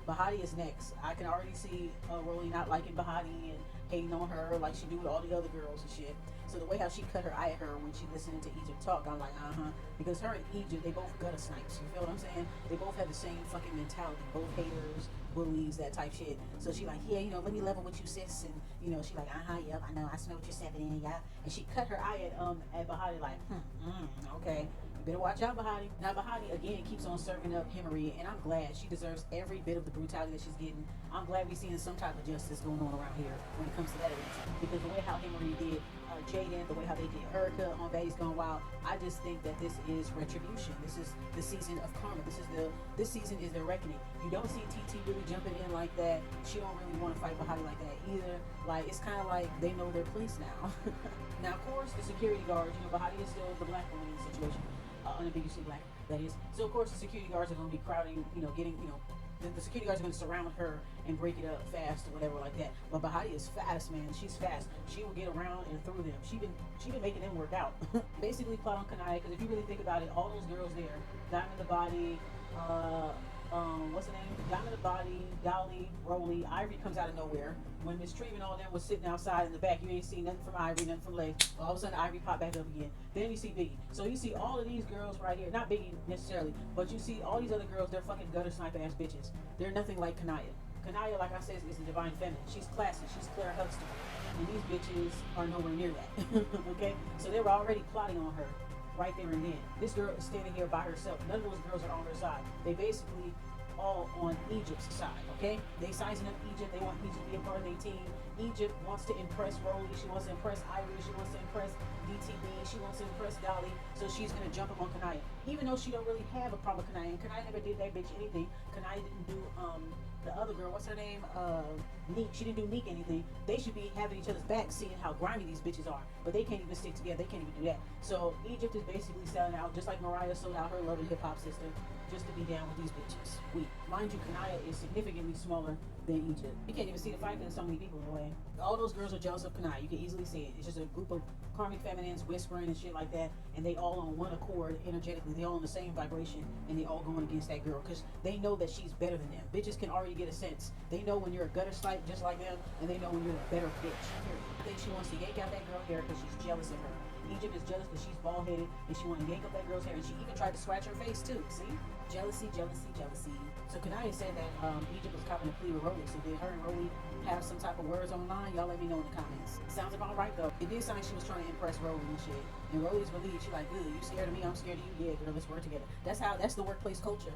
Bahati is next. I can already see Rolly not liking Bahati and hating on her like she do with all the other girls and shit. So the way how she cut her eye at her when she listened to Egypt talk, I'm like, because her and Egypt, they both gutter snipes. You feel what I'm saying? They both have the same fucking mentality. Both haters, bullies, that type shit. So she like, yeah, you know, let me level with you, sis. And you know, she like, yep, I know, I smell what you're stepping in, yeah. And she cut her eye at Bahati like, okay. Better watch out, Bahati. Now, Bahati, again, keeps on serving up Himary, and I'm glad. She deserves every bit of the brutality that she's getting. I'm glad we're seeing some type of justice going on around here when it comes to that evidence. Because the way how Himary did Jaden, the way how they did Erica on Baddies Gone Wild, I just think that this is retribution. This is the season of karma. This season is their reckoning. You don't see TT really jumping in like that. She don't really want to fight Bahati like that either. Like, it's kind of like they know their place now. Now, of course, the security guards, you know, Bahati is still the black woman in the situation. Unambiguously black, that is. So of course the security guards are going to be crowding, you know, getting, you know, the security guards are going to surround her and break it up fast or whatever like that. But Bahati is fast, man. She's fast. She will get around and through them. She been making them work out. Basically plot on Kanaya, because if you really think about it, all those girls there, Diamond the Body, what's her name? Diamond the Body, Dolly, Rolly, Ivory comes out of nowhere. When Miss Treve and all them was sitting outside in the back, you ain't see nothing from Ivory, nothing from Lex. All of a sudden, Ivory popped back up again. Then you see Biggie. So you see all of these girls right here. Not Biggie necessarily, but you see all these other girls. They're fucking gutter sniper ass bitches. They're nothing like Kanaya. Kanaya, like I said, is the divine feminine. She's classy. She's Claire Huxtable. And these bitches are nowhere near that. Okay? So they were already plotting on her right there and then. This girl is standing here by herself. None of those girls are on her side. They basically all on Egypt's side, okay? They sizing up Egypt. They want Egypt to be a part of their team. Egypt wants to impress Rolly. She wants to impress Ivory. She wants to impress DTB. She wants to impress Dolly. So she's going to jump up on Kanaya. even though she don't really have a problem with Kanaya, and Kanaya never did that bitch anything. Kanaya didn't do the other girl, what's her name? Neek. She didn't do Neek anything. They should be having each other's back, seeing how grimy these bitches are. But they can't even stick together. They can't even do that. So Egypt is basically selling out, just like Mariah sold out her Love and Hip Hop sister, just to be down with these bitches. Mind you, Kanaya is significantly smaller than Egypt. You can't even see the fight because there's so many people in the way. All those girls are jealous of Kanaya. You can easily see it. It's just a group of karmic feminines whispering and shit like that, and they all on one accord energetically. They all on the same vibration, and they all going against that girl because they know that she's better than them. Bitches can already get a sense. They know when you're a gutter snipe just like them, and they know when you're a better bitch. I think she wants to yank out that girl hair because she's jealous of her. Egypt is jealous because she's bald-headed, and she want to yank up that girl's hair, and she even tried to scratch her face too. See? Jealousy, jealousy, jealousy. So Kanaya said that Egypt was copping a plea with Rolly. So did her and Rolly have some type of words online? Y'all let me know in the comments. Sounds about right though. It did sound like she was trying to impress Rolly and shit. And Rolly's relieved. She like, good, you scared of me, I'm scared of you. Yeah, girl, let's work together. That's the workplace culture.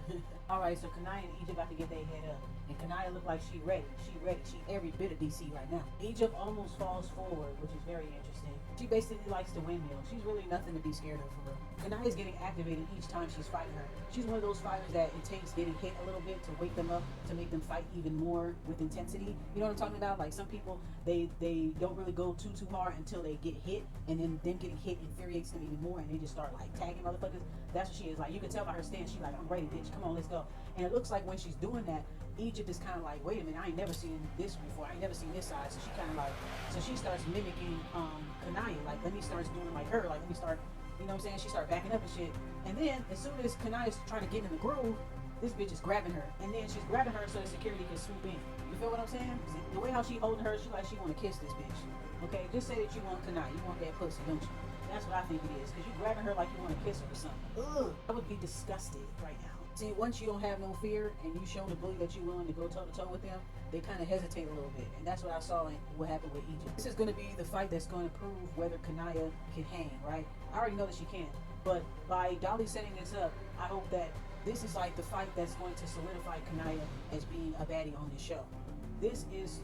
Alright, so Kanaya and Egypt about to get their head up. And Kanaya look like she ready. She ready. She every bit of DC right now. Egypt almost falls forward, which is very interesting. She basically likes to windmill. She's really nothing to be scared of for real. Kanaya's getting activated each time she's fighting her. She's one of those fighters that it takes getting hit a little bit to wake them up, to make them fight even more with intensity. You know what I'm talking about? Like some people, they don't really go too hard until they get hit, and then getting hit infuriates them even more, and they just start like tagging motherfuckers. That's what she is. Like you can tell by her stance, she's like, I'm ready, bitch. Come on, let's go. And it looks like when she's doing that, Egypt is kind of like, wait a minute, I ain't never seen this before. I ain't never seen this side. So she kind of like, so she starts mimicking Kanaya. Like, let me start doing like her. Like, let me start, you know what I'm saying? She start backing up and shit. And then as soon as Kanaya's trying to get in the groove, this bitch is grabbing her. And then she's grabbing her so the security can swoop in. You feel what I'm saying? The way how she holding her, she like she want to kiss this bitch. Okay, just say that you want Kanaya. You want that pussy, don't you? That's what I think it is. Because you grabbing her like you want to kiss her or something. Ugh. I would be disgusted right now. See, once you don't have no fear and you show the bully that you're willing to go toe-to-toe with them, they kind of hesitate a little bit. And that's what I saw in what happened with Egypt. This is going to be the fight that's going to prove whether Kanaya can hang, right? I already know that she can. But by Dolly setting this up, I hope that this is like the fight that's going to solidify Kanaya as being a baddie on this show. This is,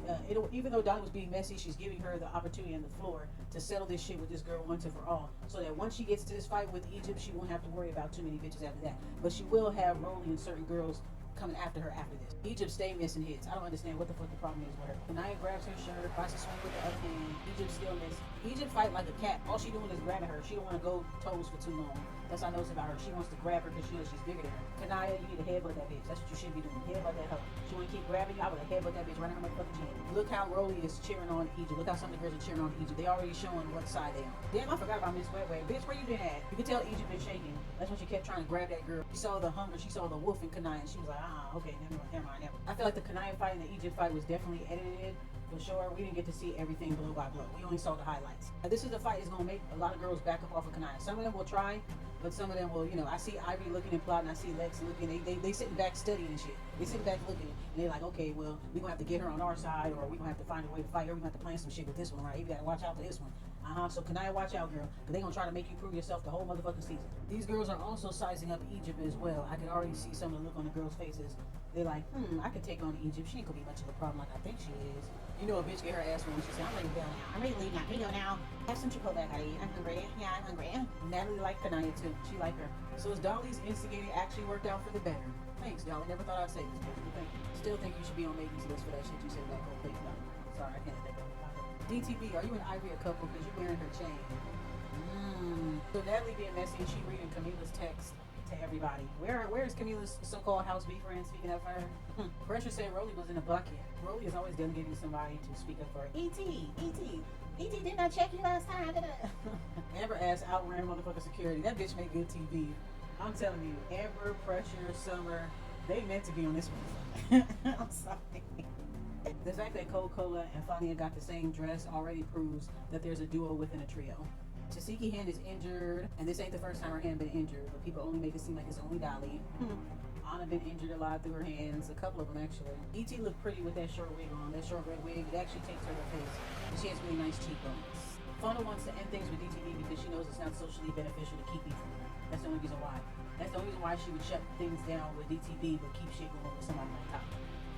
even though Dolly was being messy, she's giving her the opportunity on the floor to settle this shit with this girl once and for all. So that once she gets to this fight with Egypt, she won't have to worry about too many bitches after that. But she will have Rolly and certain girls coming after her after this. Egypt stay missing hits. I don't understand what the fuck the problem is with her. Kanaya grabs her shirt, tries to swing with the other hand. Egypt still miss. Egypt fight like a cat. All she doing is grabbing her. She don't want to go toes for too long. That's what I noticed about her. She wants to grab her because she knows she's bigger than her. Kanaya, you need to headbutt that bitch. That's what you should be doing. Headbutt that hoe. She want to keep grabbing you. I would have headbutt that bitch right on her motherfucking chin. Look how Rolly is cheering on Egypt. Look how some of the girls are cheering on Egypt. They already showing what side they on. Damn, I forgot about Miss Wetway. Bitch, where you been at? You can tell Egypt been shaking. That's when she kept trying to grab that girl. She saw the hunger. She saw the wolf in Kanaya, and she was like, okay, never mind. I feel like the Kanaya fight and the Egypt fight was definitely edited. For sure, we didn't get to see everything blow by blow. We only saw the highlights. Now, this is the fight that's going to make a lot of girls back up off of Kanaya. Some of them will try, but some of them will, you know, I see Ivy looking and plotting, I see Lex looking, they sitting back studying and shit. They sitting back looking, and they're like, okay, well, we're going to have to get her on our side, or we're going to have to find a way to fight her, we're going to have to plan some shit with this one, right? You got to watch out for this one. So Kanaya, watch out, girl, because they're going to try to make you prove yourself the whole motherfucking season. These girls are also sizing up Egypt as well. I can already see some of the look on the girls' faces. They're like, I can take on Egypt. She ain't going to be much of a problem like I think she is. You know a bitch get her ass when she said, I'm ready to go now. I'm ready to leave now. Can we go now? Have some Chipotle, I gotta eat. I'm hungry. Yeah, I'm hungry. Natalie liked Kanaya too. She liked her. So as Dolly's instigating actually worked out for the better. Thanks, Dolly. Never thought I'd say this, but thank you. Still think you should be on Megan's list for that shit you said about whole place. No, sorry, I can't think of it. DTV, are you and Ivory a couple because you're wearing her chain? So Natalie being messy and she reading Camila's text to everybody. Where is Camila's so-called house bee friend speaking up for her? Pressure said Rolly was in a bucket. Rolly is always delegating somebody to speak up for her. E.T. didn't I check you last time? Amber asked outwearing motherfucking security. That bitch made good TV. I'm telling you, Amber, Pressure, Summer, they meant to be on this one. I'm sorry. The fact that Coca-Cola and Fania got the same dress already proves that there's a duo within a trio. Tasiki hand is injured, and this ain't the first time her hand been injured, but people only make it seem like it's only Dolly. Anna been injured a lot through her hands, a couple of them actually. E.T. looked pretty with that short wig on, that short red wig. It actually takes her face, and she has really nice cheekbones. Fauna wants to end things with DTV because she knows it's not socially beneficial to keep beef from her. That's the only reason why. That's the only reason why she would shut things down with DTV but keep shit going with somebody on top.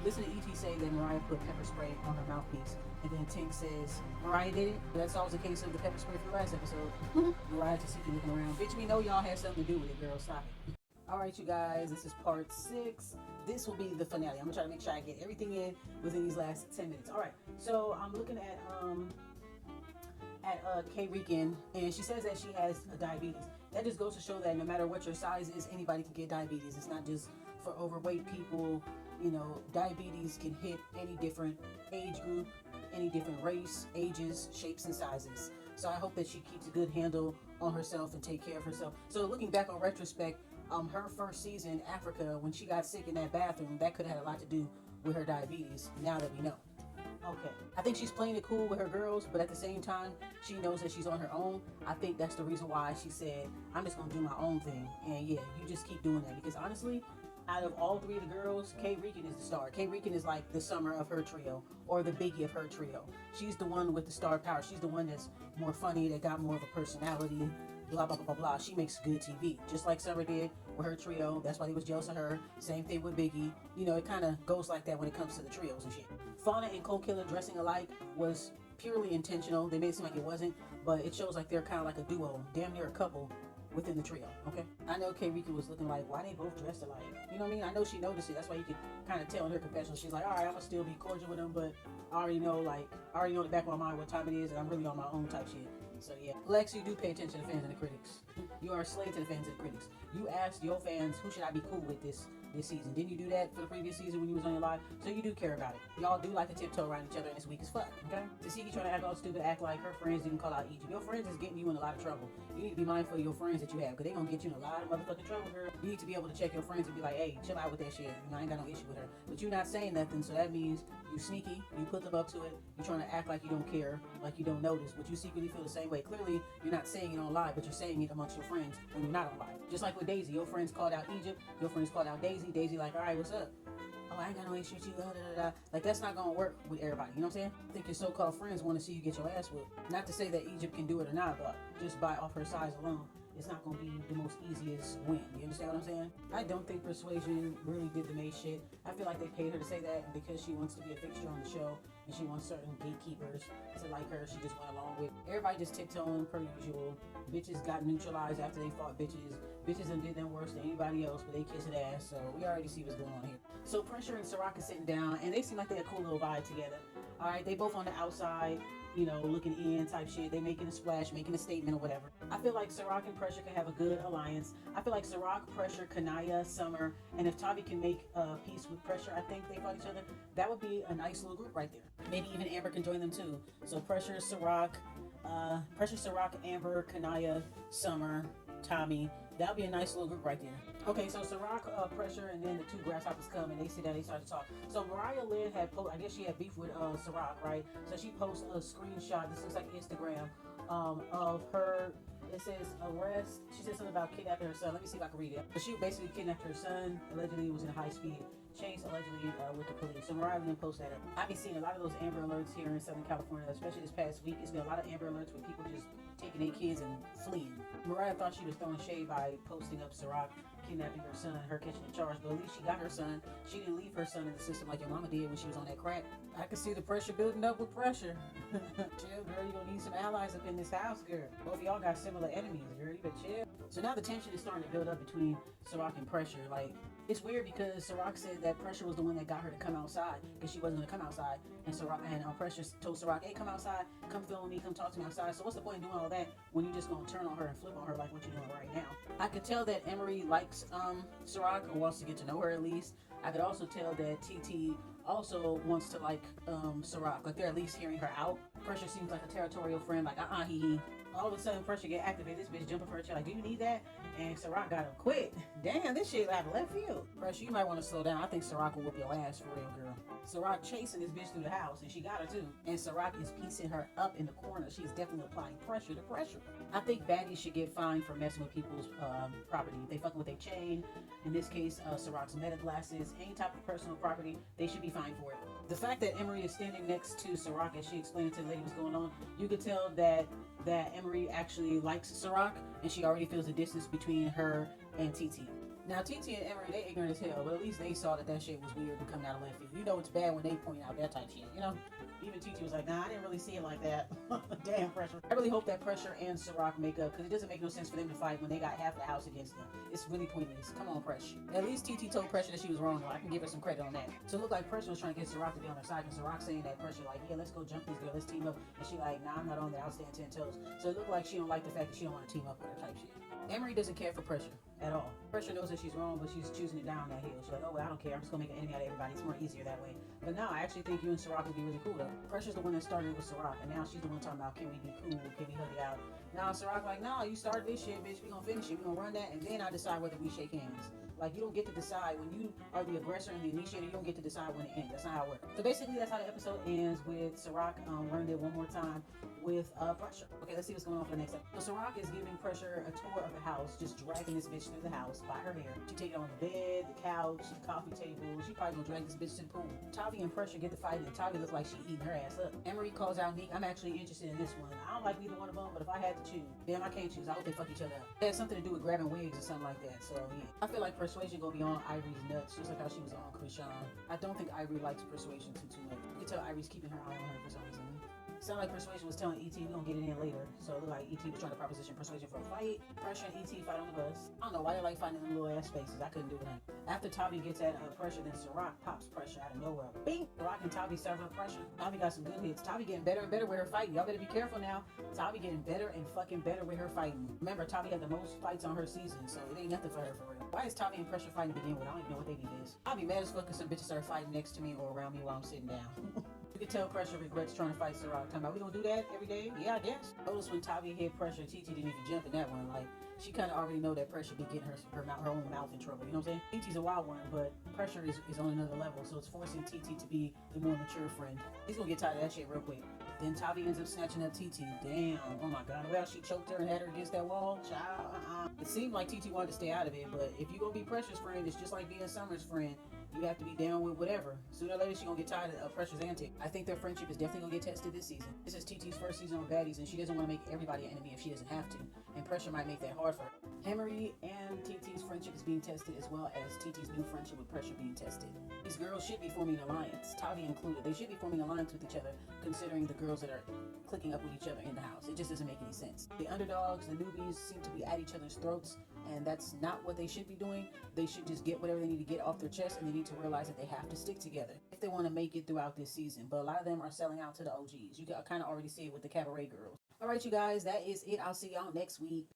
Listen to E.T. say that Mariah put pepper spray on her mouthpiece, and then Tink says Mariah did it. But that's always the case of the pepper spray from the last episode. Mariah to see you looking around. Bitch, we know y'all had something to do with it, girl. Stop it. Alright, you guys, this is part 6. This will be the finale. I'm gonna try to make sure I get everything in within these last 10 minutes. Alright, so I'm looking at Kay Rican, and she says that she has diabetes. That just goes to show that no matter what your size is, anybody can get diabetes. It's not just for overweight people. You know, diabetes can hit any different age group, any different race, ages, shapes, and sizes. So I hope that she keeps a good handle on herself and take care of herself. So looking back on retrospect, her first season, Africa, when she got sick in that bathroom, that could have had a lot to do with her diabetes, now that we know. Okay. I think she's playing it cool with her girls, but at the same time, she knows that she's on her own. I think that's the reason why she said, I'm just going to do my own thing. And yeah, you just keep doing that. Because honestly, out of all 3 of the girls, Kay Rican is the star. Kay Rican is like the Summer of her trio, or the Biggie of her trio. She's the one with the star power. She's the one that's more funny, that got more of a personality, blah, blah, blah, blah, blah. She makes good TV, just like Summer did with her trio. That's why they was jealous of her. Same thing with Biggie. You know, it kind of goes like that when it comes to the trios and shit. Fauna and Cold Killer dressing alike was purely intentional. They made it seem like it wasn't, but it shows like they're kind of like a duo, damn near a couple within the trio, okay? I know Kay Rican was looking like, why they both dressed alike? You know what I mean? I know she noticed it. That's why you can kind of tell in her confessional. She's like, all right, I'm gonna still be cordial with them, but I already know in the back of my mind what time it is, and I'm really on my own type shit. So yeah, Lex, you do pay attention to the fans and the critics. You are a slave to the fans and the critics. You asked your fans, who should I be cool with this season? Didn't you do that for the previous season when you was on your live? So you do care about it. Y'all do like to tiptoe around each other, and it's weak as fuck, okay? Tasiki trying to act all stupid, act like her friends didn't call out Egypt. Your friends is getting you in a lot of trouble. You need to be mindful of your friends that you have, because they gonna get you in a lot of motherfucking trouble, girl. You need to be able to check your friends and be like, hey, chill out with that shit. You know, I ain't got no issue with her. But you're not saying nothing, so that means you sneaky, you put them up to it, you trying to act like you don't care, like you don't notice, but you secretly feel the same way. Clearly, you're not saying it on live, but you're saying it amongst your friends when you're not on live. Just like with Daisy, your friends called out Egypt, your friends called out Daisy. Daisy like, all right, what's up? Oh, I ain't got no issue with you, da, da, da, da. Like, that's not gonna work with everybody, you know what I'm saying? I think your so-called friends want to see you get your ass whooped. Not to say that Egypt can do it or not, but just by off her size alone, it's not going to be the most easiest win. You understand what I'm saying? I don't think Persuasion really did the May shit. I feel like they paid her to say that because she wants to be a fixture on the show and she wants certain gatekeepers to like her. She just went along with everybody just tiptoeing per usual. Bitches got neutralized after they fought bitches. Bitches done did them worse than anybody else, but they kissed ass. So we already see what's going on here. So Pressure and Ciroc is sitting down and they seem like they had a cool little vibe together. All right, they both on the outside, you know, looking in type shit. They making a splash, making a statement or whatever. I feel like Ciroc and Pressure can have a good alliance. I feel like Ciroc, Pressure, Kanaya, Summer, and if Tavi can make peace with Pressure, I think they fought each other. That would be a nice little group right there. Maybe even Amber can join them too. So Pressure, Ciroc, Amber, Kanaya, Summer, Tommy. That would be a nice little group right there. Okay, so Ciroc, Pressure, and then the 2 grasshoppers come and they sit down, they start to talk. So Mariah Lynn had I guess she had beef with Ciroc, right? So she posts a screenshot, this looks like Instagram, of her. It says arrest. She said something about kidnapping her son. Let me see if I can read it. So she basically kidnapped her son. Allegedly was in a high-speed chase. Allegedly with the police. So Mariah Lynn posted that up. I've been seeing a lot of those Amber Alerts here in Southern California, especially this past week. It's been a lot of Amber Alerts with people just taking their kids and fleeing. Mariah thought she was throwing shade by posting up Ciroc kidnapping her son, her catching the charge, but at least she got her son. She didn't leave her son in the system like your mama did when she was on that crack. I can see the pressure building up with Pressure. Chill, girl, you gonna need some allies up in this house, girl. Both of y'all got similar enemies, girl. You better chill. So now the tension is starting to build up between Ciroc and Pressure. Like, it's weird because Ciroc said that Pressure was the one that got her to come outside because she wasn't gonna come outside, and Pressure told Ciroc, "Hey, come outside, come film me, come talk to me outside." So what's the point in doing all that when you're just gonna turn on her and flip on her like what you're doing right now? I could tell that Emery likes Ciroc or wants to get to know her at least. I could also tell that TT also wants to like Ciroc, like they're at least hearing her out. Pressure seems like a territorial friend, like hee. All of a sudden, Pressure get activated. This bitch jumping for her chair, like, do you need that? And Ciroc got him quit. Damn, this shit out of left field. Pressure, you might want to slow down. I think Ciroc will whoop your ass for real, girl. Ciroc chasing this bitch through the house, and she got her too. And Ciroc is piecing her up in the corner. She's definitely applying pressure to Pressure. I think Baddies should get fined for messing with people's property. If they fucking with their chain, in this case, Ciroc's meta glasses, any type of personal property, they should be fined for it. The fact that Emery is standing next to Ciroc as she explained to the lady what's going on, you could tell that Emery actually likes Ciroc, and she already feels the distance between her and TT. Now, TT and Emery, they ignorant as hell, but at least they saw that shit was weird and coming out of left field. You know it's bad when they point out that type shit, you know? Even TT was like, nah, I didn't really see it like that. Damn, Pressure. I really hope that Pressure and Ciroc make up, because it doesn't make no sense for them to fight when they got half the house against them. It's really pointless. Come on, Pressure. At least TT told Pressure that she was wrong, though. I can give her some credit on that. So it looked like Pressure was trying to get Ciroc to be on her side, and Ciroc saying that Pressure like, yeah, let's go jump this girl, let's team up. And she like, nah, I'm not on that, I'll stand 10 toes. So it looked like she don't like the fact that she don't want to team up with her type shit. Emery doesn't care for Pressure at all. Pressure knows that she's wrong, but she's choosing it down that hill. She's like, oh, well, I don't care. I'm just going to make an enemy out of everybody. It's more easier that way. But no, I actually think you and Ciroc would be really cool, though. Pressure's the one that started with Ciroc, and now she's the one talking about, can we be cool? Can we hug it out? Now Ciroc like, no, you started this shit, bitch. We going to finish it. We going to run that, and then I decide whether we shake hands. Like, you don't get to decide. When you are the aggressor and the initiator, you don't get to decide when it ends. That's not how it works. So basically, that's how the episode ends, with Ciroc running it one more time with Pressure. Okay, let's see what's going on for the next episode. So Ciroc is giving Pressure a tour of the house, just dragging this bitch through the house by her hair. She take it on the bed, the couch, the coffee table. She probably gonna drag this bitch to the pool. Tavi and Pressure get to fight, and Tavi looks like she eating her ass up. Emery calls out Neek. I'm actually interested in this one. I don't like neither one of them, but if I had to choose, damn, I can't choose. I hope they fuck each other up. It had something to do with grabbing wigs or something like that. So yeah, I feel like Persuasion gonna be on Ivory's nuts, just like how she was on Krishan. I don't think Ivory likes Persuasion too much. You can tell Ivory's keeping her eye on her for some reason. Sound like Persuasion was telling E.T. we're gonna get it in later. So it looked like E.T. was trying to proposition Persuasion for a fight. Pressure and E.T. fight on the bus. I don't know why they like fighting in them little ass spaces. I couldn't do it. After Tavi gets at Pressure, then Ciroc pops Pressure out of nowhere. Bing! Ciroc and Tavi serve up Pressure. Tavi got some good hits. Tavi getting better and better with her fighting. Y'all better be careful now. Tavi getting better and fucking better with her fighting. Remember, Tavi had the most fights on her season, so it ain't nothing for her for real. Why is Tavi and Pressure fighting to begin with? I don't even know what they need is. I'll be mad as fuck if some bitches start fighting next to me or around me while I'm sitting down. You can tell Pressure regrets trying to fight Ciroc. Talking about, we gonna do that every day? Yeah, I guess. Notice when Tavi hit Pressure, TT didn't even jump in that one. Like, she kind of already know that Pressure be getting her own mouth in trouble. You know what I'm saying? TT's a wild one, but Pressure is on another level, so it's forcing TT to be the more mature friend. He's gonna get tired of that shit real quick. Then Tavi ends up snatching up TT. Damn. Oh my god. Well, she choked her and had her against that wall. Child. It seemed like TT wanted to stay out of it, but if you gonna be Pressure's friend, it's just like being Summer's friend. You have to be down with whatever. Sooner or later, she gonna get tired of Pressure's antics. I think their friendship is definitely gonna get tested this season. This is TT's first season on Baddies, and she doesn't want to make everybody an enemy if she doesn't have to. And Pressure might make that hard for her. Emery and TT's friendship is being tested, as well as TT's new friendship with Pressure being tested. These girls should be forming an alliance, Tavi included. They should be forming an alliance with each other, considering the girls that are clicking up with each other in the house. It just doesn't make any sense. The underdogs, the newbies, seem to be at each other's throats, and that's not what they should be doing. They should just get whatever they need to get off their chest, and they need to realize that they have to stick together if they want to make it throughout this season. But a lot of them are selling out to the OGs. You can kind of already see it with the cabaret girls. All right, you guys, that is it. I'll see y'all next week.